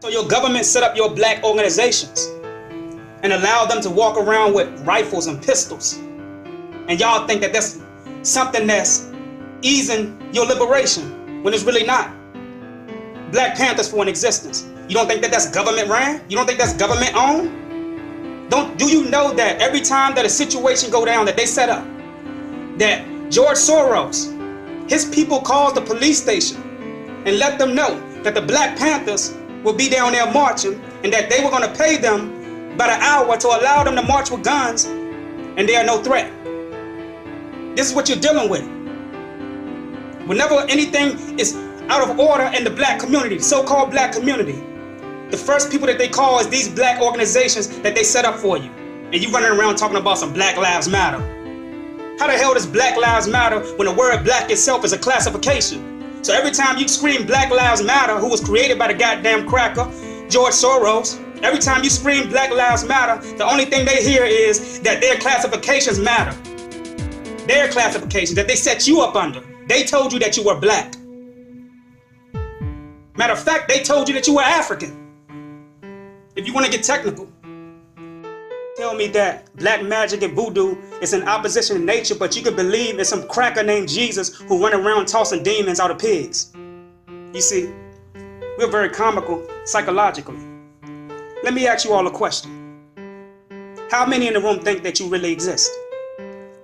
So your government set up your black organizations and allow them to walk around with rifles and pistols. And y'all think that that's something that's easing your liberation when it's really not. Black Panthers for an existence. You don't think that that's government ran? You don't think that's government owned? Do you know that every time that a situation go down that they set up, that George Soros, his people called the police station and let them know that the Black Panthers will be down there marching and that they were going to pay them about an hour to allow them to march with guns and they are no threat. This is what you're dealing with. Whenever anything is out of order in the black community, so-called black community, the first people that they call is these black organizations that they set up for you. And you running around talking about some Black Lives Matter. How the hell does Black Lives Matter when the word black itself is a classification? So every time you scream Black Lives Matter, who was created by the goddamn cracker, George Soros, every time you scream Black Lives Matter, the only thing they hear is that their classifications matter. Their classifications that they set you up under. They told you that you were black. Matter of fact, they told you that you were African. If you want to get technical, tell me that black magic and voodoo is in opposition to nature, but you can believe in some cracker named Jesus who run around tossing demons out of pigs. You see, we're very comical psychologically. Let me ask you all a question. How many in the room think that you really exist?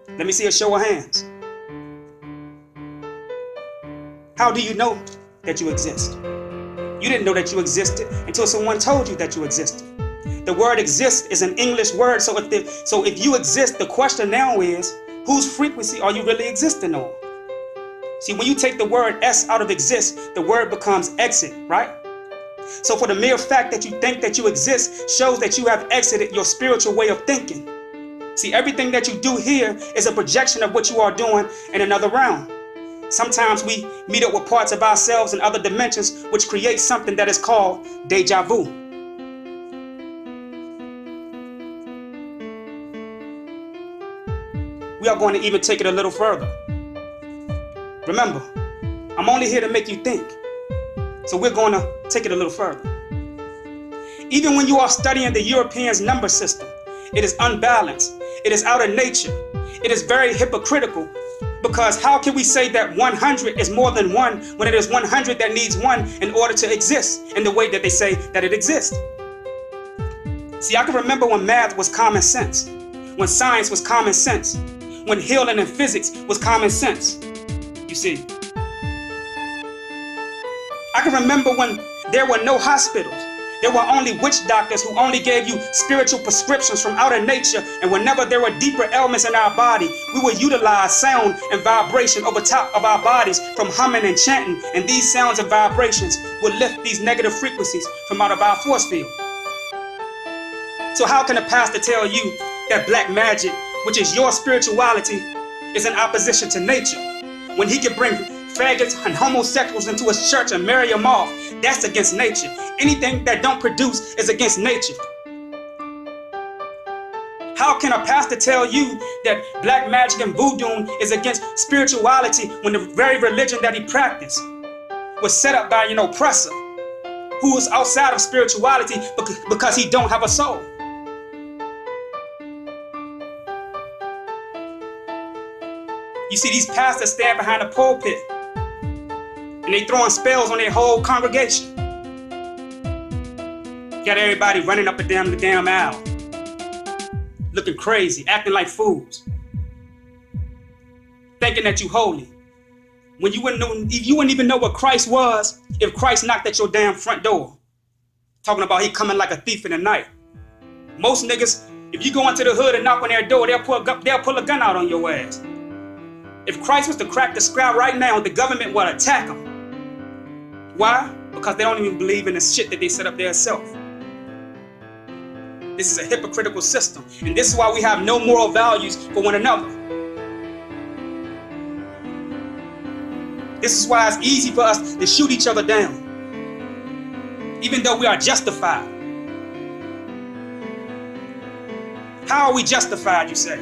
Let me see a show of hands. How do you know that you exist? You didn't know that you existed until someone told you that you existed. The word exist is an English word, so if you exist, the question now is, whose frequency are you really existing on? See, when you take the word S out of exist, the word becomes exit, right? So for the mere fact that you think that you exist shows that you have exited your spiritual way of thinking. See, everything that you do here is a projection of what you are doing in another realm. Sometimes we meet up with parts of ourselves in other dimensions, which creates something that is called deja vu. We are going to even take it a little further. Remember, I'm only here to make you think. So we're going to take it a little further. Even when you are studying the Europeans' number system, it is unbalanced. It is out of nature. It is very hypocritical. Because how can we say that 100 is more than one when it is 100 that needs one in order to exist in the way that they say that it exists? See, I can remember when math was common sense, when science was common sense, when healing and physics was common sense. You see, I can remember when there were no hospitals. There were only witch doctors who only gave you spiritual prescriptions from outer nature, and whenever there were deeper ailments in our body, we would utilize sound and vibration over top of our bodies from humming and chanting, and these sounds and vibrations would lift these negative frequencies from out of our force field. So how can a pastor tell you that black magic, which is your spirituality, is in opposition to nature, when he can bring faggots and homosexuals into his church and marry them off? That's against nature. Anything that don't produce is against nature. How can a pastor tell you that black magic and voodoo is against spirituality when the very religion that he practiced was set up by an oppressor who is outside of spirituality because he don't have a soul? You see, these pastors stand behind the pulpit and they throwing spells on their whole congregation. Got everybody running up and down the damn aisle, looking crazy, acting like fools, thinking that you holy. When you wouldn't even know what Christ was if Christ knocked at your damn front door. Talking about he coming like a thief in the night. Most niggas, if you go into the hood and knock on their door, they'll pull a gun out on your ass. If Christ was to crack the sky right now, the government would attack him. Why? Because they don't even believe in the shit that they set up there themselves. This is a hypocritical system, and this is why we have no moral values for one another. This is why it's easy for us to shoot each other down, even though we are justified. How are we justified, you say?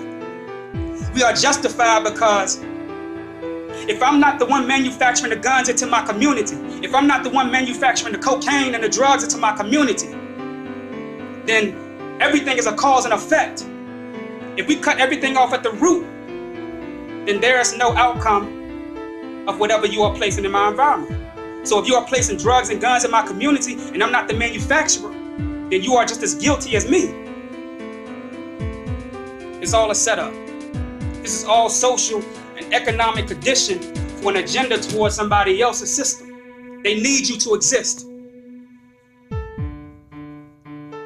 We are justified because If I'm not the one manufacturing the guns into my community, if I'm not the one manufacturing the cocaine and the drugs into my community, then everything is a cause and effect. If we cut everything off at the root, then there is no outcome of whatever you are placing in my environment. So if you are placing drugs and guns in my community and I'm not the manufacturer, then you are just as guilty as me. It's all a setup. This is all social and economic condition for an agenda towards somebody else's system. They need you to exist.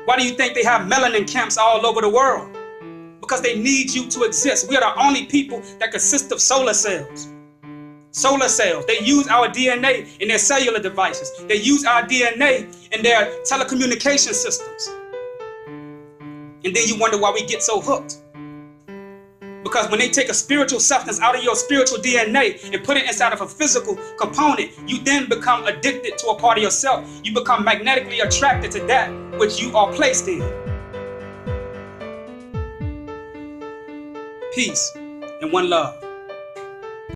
Why do you think they have melanin camps all over the world? Because they need you to exist. We are the only people that consist of solar cells. Solar cells. They use our DNA in their cellular devices. They use our DNA in their telecommunication systems. And then you wonder why we get so hooked. Because when they take a spiritual substance out of your spiritual DNA and put it inside of a physical component, you then become addicted to a part of yourself. You become magnetically attracted to that which you are placed in. Peace and one love.